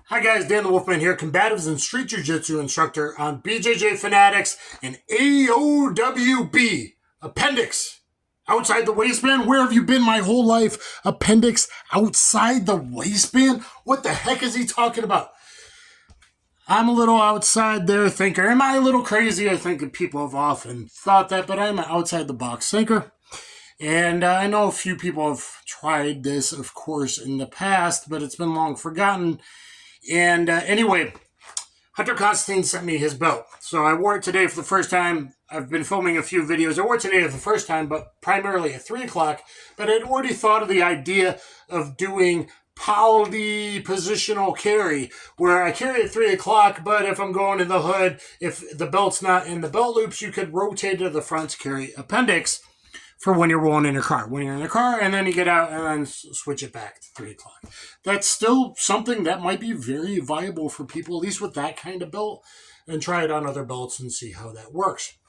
Hi guys, Dan the Wolfman here, combatives and street jiu-jitsu instructor on BJJ Fanatics and AOWB Appendix. Outside the waistband? Where have you been my whole life? Appendix outside the waistband? What the heck is he talking about? I'm a little outside there thinker. Am I a little crazy? I think people have often thought that, but I'm an outside the box thinker. And I know a few people have tried this, of course, in the past, but it's been long forgotten. And anyway, Hunter Constantine sent me his belt. So I wore it today for the first time. I've been filming a few videos. I wore it today for the first time, but primarily at 3 o'clock. But I'd already thought of the idea of doing poly-positional carry, where I carry at 3 o'clock, but if I'm going in the hood, if the belt's not in the belt loops, you could rotate to the front to carry appendix for when you're rolling in your car. When you're in the car, and then you get out and then switch it back to 3 o'clock. That's still something that might be very viable for people, at least with that kind of belt, and try it on other belts and see how that works.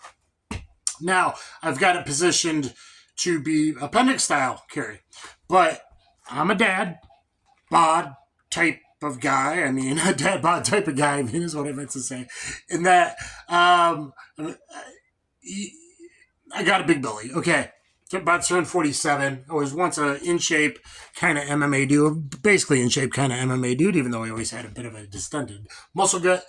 Now, I've got it positioned to be appendix style carry, but I'm a dad bod type of guy. I mean, a dad bod type of guy, I mean, is what I meant to say. In that, I got a big belly. Okay. About 747. I was once a in-shape kind of MMA dude, basically in-shape kind of MMA dude, even though I always had a bit of a distended muscle gut.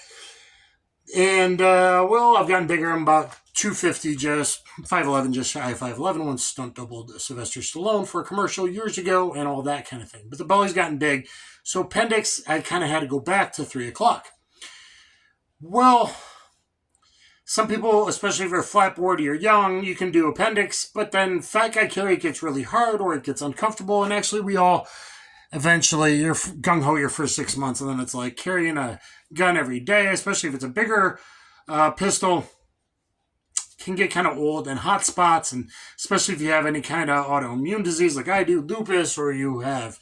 And, well, I've gotten bigger. I'm about 250, just 5'11", just shy of 5'11", when stunt doubled Sylvester Stallone for a commercial years ago and all that kind of thing. But the belly's gotten big. So appendix, I kind of had to go back to 3 o'clock. Well, some people, especially if you're flat board or you're young, you can do appendix, but then fat guy carry gets really hard or it gets uncomfortable. And actually, we all eventually, you're gung-ho your first 6 months, and then it's like carrying a gun every day, especially if it's a bigger pistol, can get kind of old and hot spots. And especially if you have any kind of autoimmune disease like I do, lupus, or you have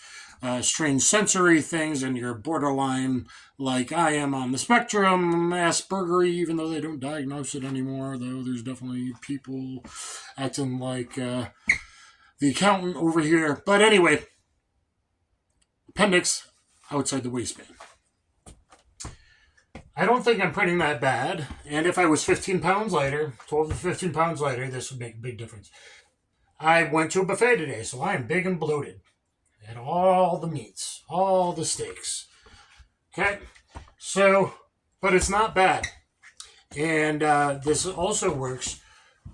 strange sensory things and you're borderline like I am on the spectrum, Asperger, even though they don't diagnose it anymore, though there's definitely people acting like the accountant over here. But anyway, appendix outside the waistband. I don't think I'm putting that bad, and if I was 15 pounds lighter, 12 to 15 pounds lighter, this would make a big difference. I went to a buffet today, so I am big and bloated. I had all the meats, all the steaks. Okay, so, but it's not bad. And this also works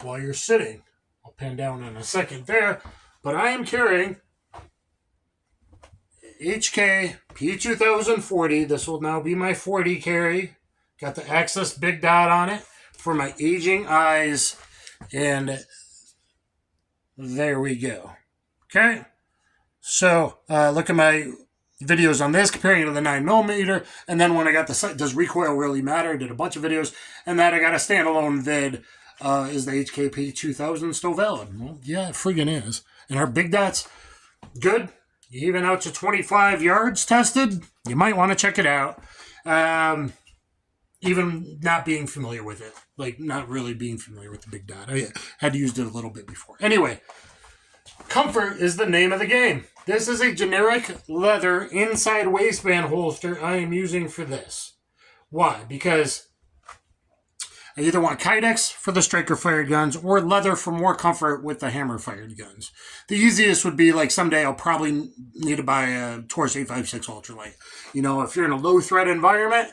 while you're sitting. I'll pan down in a second there, but I am carrying HK P2040. This will now be my 40 carry. Got the Access big dot on it for my aging eyes. And there we go. Okay. So look at my videos on this, comparing it to the 9mm. And then when I got the sight, does recoil really matter? I did a bunch of videos. And then I got a standalone vid. Is the HKP 2000 still valid? Well, yeah, it friggin' is. And our big dots, good. Even out to 25 yards tested. You might want to check it out. Even not being familiar with it. Like, not really being familiar with the big dot. I had used it a little bit before. Anyway, comfort is the name of the game. This is a generic leather inside waistband holster I am using for this. Why? Because I either want Kydex for the striker fired guns or leather for more comfort with the hammer fired guns. The easiest would be like someday I'll probably need to buy a Taurus 856 ultralight. You know, if you're in a low threat environment,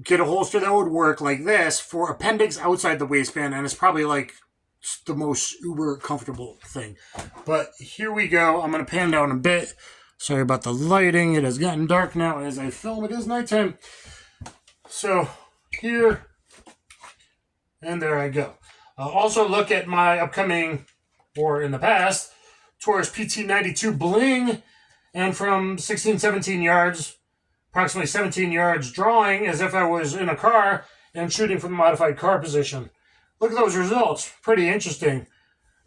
get a holster that would work like this for appendix outside the waistband, and it's probably like the most uber comfortable thing. But here we go. I'm going to pan down a bit. Sorry about the lighting. It has gotten dark now as I film. It is nighttime. So here and there I go. Also look at my upcoming, or in the past, Taurus PT92 Bling, and from 16, 17 yards, approximately 17 yards, drawing as if I was in a car and shooting from a modified car position. Look at those results. Pretty interesting.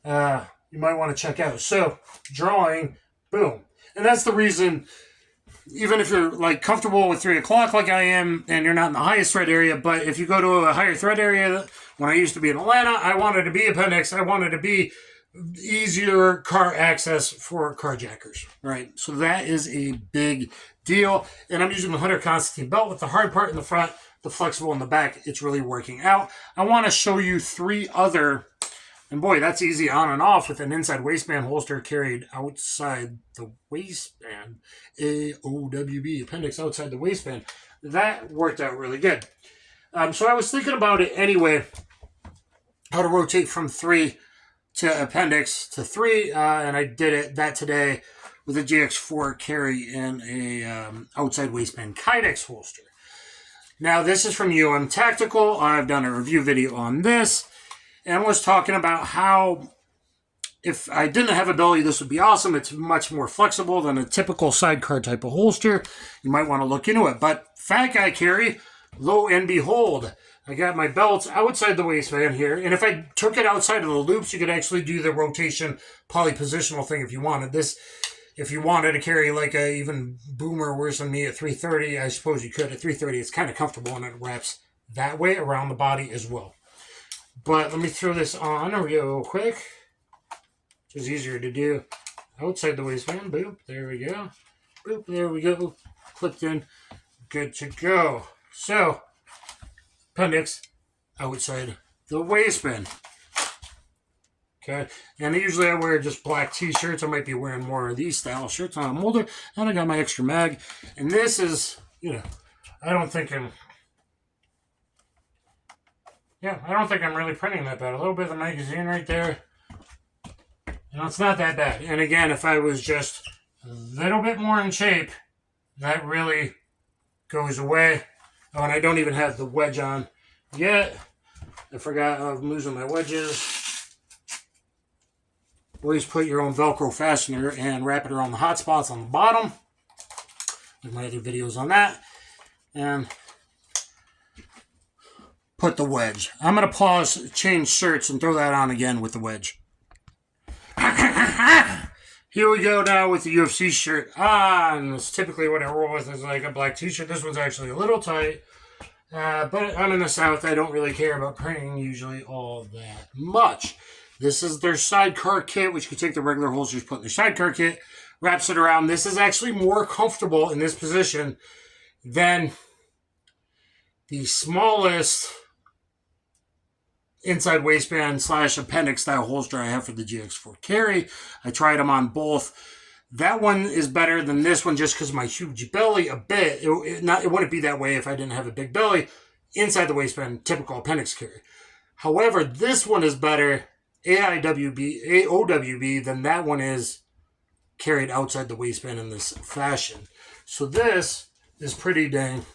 You might want to check out. So, drawing, boom. And that's the reason, even if you're like comfortable with 3 o'clock like I am, and you're not in the highest threat area, but if you go to a higher threat area, when I used to be in Atlanta, I wanted to be appendix. I wanted to be easier car access for carjackers, right? So that is a big deal. And I'm using the Hunter Constantine belt with the hard part in the front, the flexible in the back. It's really working out. I want to show you 3 other, and boy, that's easy on and off with an inside waistband holster carried outside the waistband. AOWB Appendix outside the waistband. That worked out really good. So I was thinking about it anyway, how to rotate from 3 to Appendix to 3, and I did that today with a GX4 carry and a outside waistband Kydex holster. Now, this is from UM Tactical. I've done a review video on this, and was talking about how if I didn't have a belly, this would be awesome. It's much more flexible than a typical sidecar type of holster. You might want to look into it. But fat guy carry, lo and behold, I got my belts outside the waistband here. And if I took it outside of the loops, you could actually do the rotation polypositional thing if you wanted. This, if you wanted to carry like a even boomer worse than me at 330, I suppose you could. At 330, it's kind of comfortable and it wraps that way around the body as well. But let me throw this on real quick. It's easier to do outside the waistband. Boop, there we go. Boop, there we go. Clipped in. Good to go. So, appendix outside the waistband. Okay, and usually I wear just black t-shirts. I might be wearing more of these style shirts on a molder. And I got my extra mag. And this is, I don't think I'm really printing that bad. A little bit of the magazine right there. It's not that bad. And again, if I was just a little bit more in shape, that really goes away. Oh, and I don't even have the wedge on yet. I forgot I'm losing my wedges. Always put your own Velcro fastener and wrap it around the hot spots on the bottom. Like my other videos on that. And put the wedge. I'm going to pause, change shirts, and throw that on again with the wedge. Here we go now with the UFC shirt on. It's typically what I roll with is like a black t-shirt. This one's actually a little tight. But I'm in the South. I don't really care about printing usually all that much. This is their sidecar kit, which you can take the regular holsters, put in their sidecar kit, wraps it around. This is actually more comfortable in this position than the smallest inside waistband / appendix style holster I have for the GX4 carry. I tried them on both. That one is better than this one just because of my huge belly a bit. It wouldn't be that way if I didn't have a big belly. Inside the waistband, typical appendix carry. However, this one is better, AOWB, than that one is carried outside the waistband in this fashion. So this is pretty dang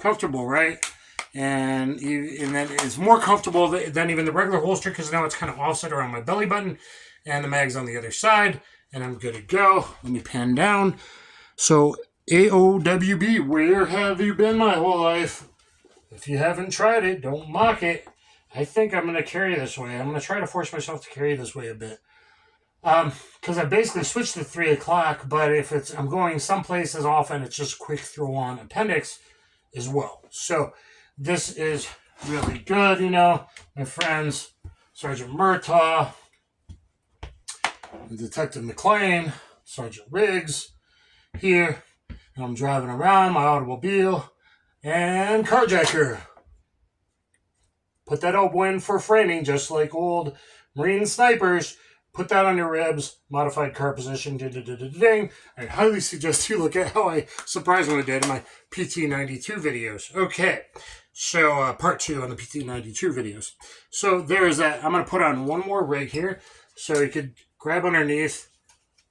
comfortable, right? And then it's more comfortable than even the regular holster because now it's kind of offset around my belly button and the mag's on the other side. And I'm good to go. Let me pan down. So AOWB, where have you been my whole life? If you haven't tried it, don't mock it. I think I'm going to carry this way. I'm going to try to force myself to carry this way a bit. Because I basically switched to 3 o'clock, but if I'm going someplace as often, it's just quick throw on appendix as well. So this is really good, my friends, Sergeant Murtaugh, Detective McLean, Sergeant Riggs here, and I'm driving around my automobile, and carjacker. Put that up in for framing, just like old Marine snipers. Put that on your ribs, modified car position, ding. I highly suggest you look at how I surprisingly did in my PT92 videos. Okay, so part 2 on the PT92 videos. So there's that. I'm going to put on one more rig here, so you could grab underneath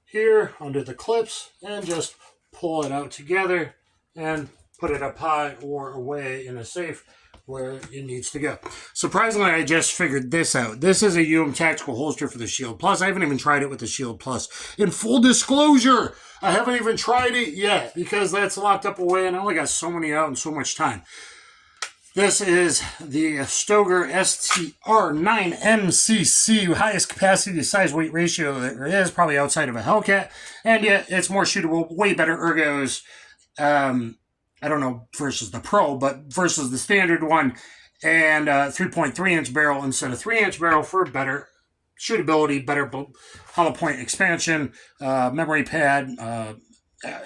here, under the clips, and just pull it out together and put it up high or away in a safe where it needs to go. Surprisingly, I just figured this out. This is a UM Tactical holster for the Shield Plus. I haven't even tried it with the Shield Plus. In full disclosure, I haven't even tried it yet because that's locked up away and I only got so many out and so much time. This is the Stoeger STR9MCC, highest capacity to size weight ratio there is, probably outside of a Hellcat. And yet, it's more shootable, way better ergos. I don't know versus the Pro, but versus the standard one, and 3.3 inch barrel instead of 3 inch barrel for better shootability, better hollow point expansion, memory pad,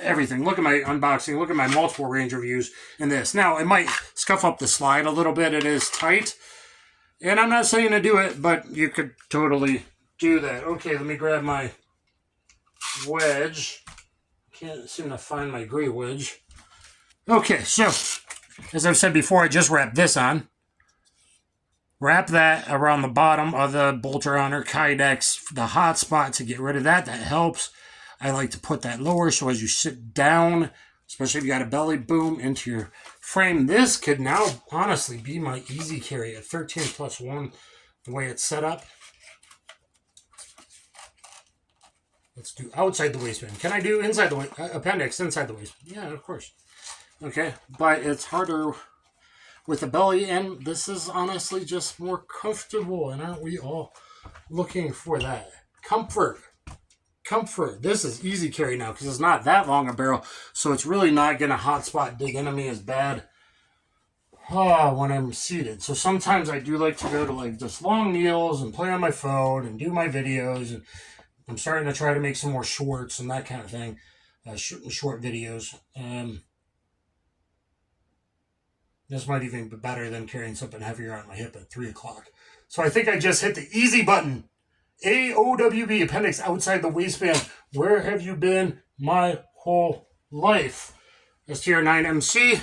everything. Look at my unboxing. Look at my multiple range reviews in this. Now, it might scuff up the slide a little bit. It is tight. And I'm not saying to do it, but you could totally do that. Okay, let me grab my wedge. Can't seem to find my gray wedge. Okay, so, as I've said before, I just wrapped this on. Wrap that around the bottom of the Boltron or Kydex, the hot spot to get rid of that. That helps. I like to put that lower so as you sit down, especially if you got a belly boom, into your frame. This could now honestly be my easy carry at 13+1, the way it's set up. Let's do outside the waistband. Can I do inside the appendix, inside the waistband? Yeah, of course. Okay, but it's harder with the belly, and this is honestly just more comfortable, and aren't we all looking for that? Comfort. This is easy carry now because it's not that long a barrel, so it's really not going to hot spot dig into me as bad when I'm seated. So sometimes I do like to go to like just long kneels and play on my phone and do my videos, and I'm starting to try to make some more shorts and that kind of thing, short videos. This might even be better than carrying something heavier on my hip at 3 o'clock. So I think I just hit the easy button. AOWB Appendix outside the waistband. Where have you been my whole life? STR9MC.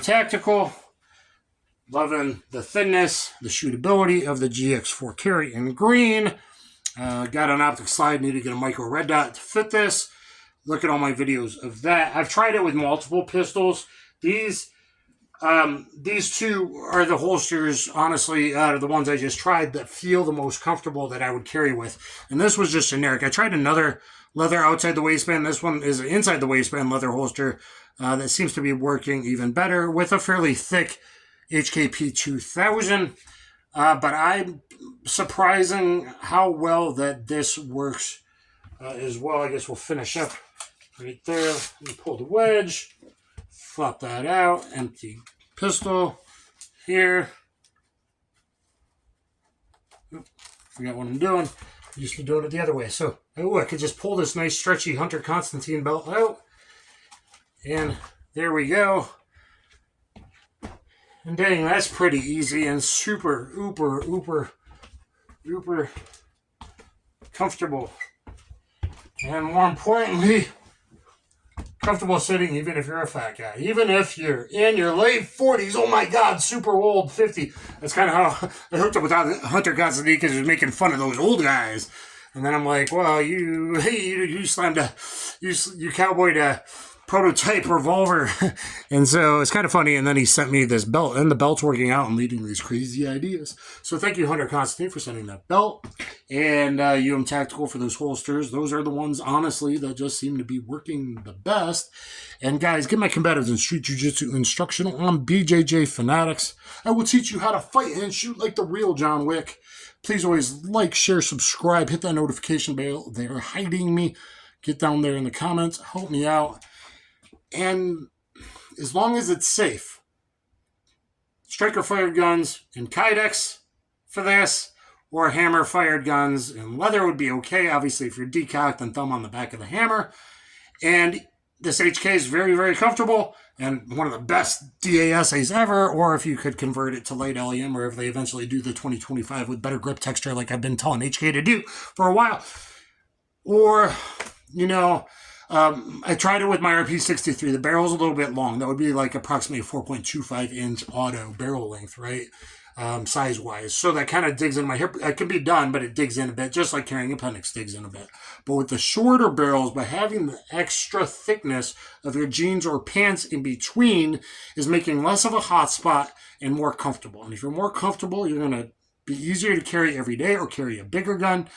Tactical. Loving the thinness, the shootability of the GX4 carry in green. Got an optic slide. Need to get a micro red dot to fit this. Look at all my videos of that. I've tried it with multiple pistols. These two are the holsters, honestly, out of the ones I just tried that feel the most comfortable that I would carry with. And this was just generic. I tried another leather outside the waistband. This one is an inside the waistband leather holster that seems to be working even better with a fairly thick HKP 2000. But I'm surprising how well that this works as well. I guess we'll finish up right there. Let me pull the wedge. Flop that out. Empty pistol here. Oop, forgot what I'm doing. Used to doing it the other way. So, I could just pull this nice stretchy Hunter Constantine belt out. And there we go. And dang, that's pretty easy and super, uber comfortable. And more importantly, comfortable sitting even if you're a fat guy. Even if you're in your late 40s, oh my God, super old, 50. That's kind of how I hooked up with Hunter Constantine because he was making fun of those old guys. And then I'm like, well, you slammed you cowboyed a prototype revolver. And so it's kind of funny. And then he sent me this belt, and the belt's working out and leading these crazy ideas. So thank you, Hunter Constantine, for sending that belt. And Tactical for those holsters. Those are the ones, honestly, that just seem to be working the best. And guys, get my combatives and street jiu-jitsu instructional on BJJ Fanatics. I will teach you how to fight and shoot like the real John Wick. Please always like, share, subscribe, hit that notification bell. They're hiding me. Get down there in the comments. Help me out. And as long as it's safe, striker-fired guns and Kydex for this, or hammer-fired guns and leather would be okay. Obviously, if you're decocked and thumb on the back of the hammer. And this HK is very, very comfortable and one of the best DASAs ever, or if you could convert it to light LEM, or if they eventually do the 2025 with better grip texture like I've been telling HK to do for a while. Or, I tried it with my RP63. The barrel's a little bit long. That would be like approximately a 4.25 inch auto barrel length, right? Size-wise. So that kind of digs in my hip. It can be done, but it digs in a bit, just like carrying appendix digs in a bit. But with the shorter barrels, by having the extra thickness of your jeans or pants in between, is making less of a hot spot and more comfortable. And if you're more comfortable, you're going to be easier to carry every day or carry a bigger gun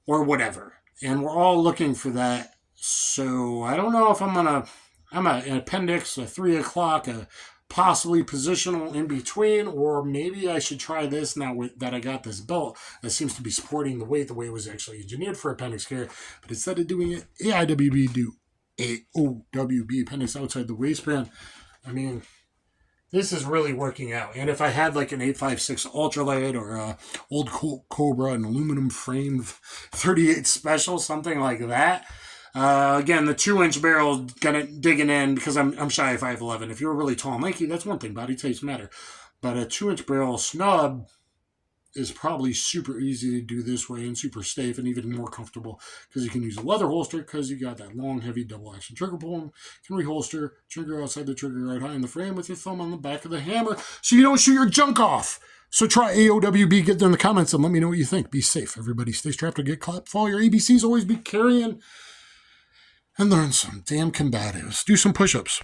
or whatever. And we're all looking for that. So I don't know if I'm an appendix, a 3 o'clock, a possibly positional in between, or maybe I should try this now that I got this belt that seems to be supporting the weight it was actually engineered for appendix care. But instead of doing it, AIWB do AOWB appendix outside the waistband. I mean, this is really working out. And if I had like an 856 ultralight or a old Cobra, an aluminum frame 38 special, something like that. Again, the 2-inch barrel digging in because I'm shy of 5'11". If you're really tall and lanky, that's one thing. Body types matter. But a 2-inch barrel snub is probably super easy to do this way and super safe and even more comfortable because you can use a leather holster because you got that long, heavy double action trigger pull. You can reholster, trigger outside the trigger right high in the frame with your thumb on the back of the hammer so you don't shoot your junk off. So try AOWB, get there in the comments and let me know what you think. Be safe. Everybody stay strapped or get clapped. Follow your ABCs. Always be carrying and learn some damn combatives. Do some push-ups.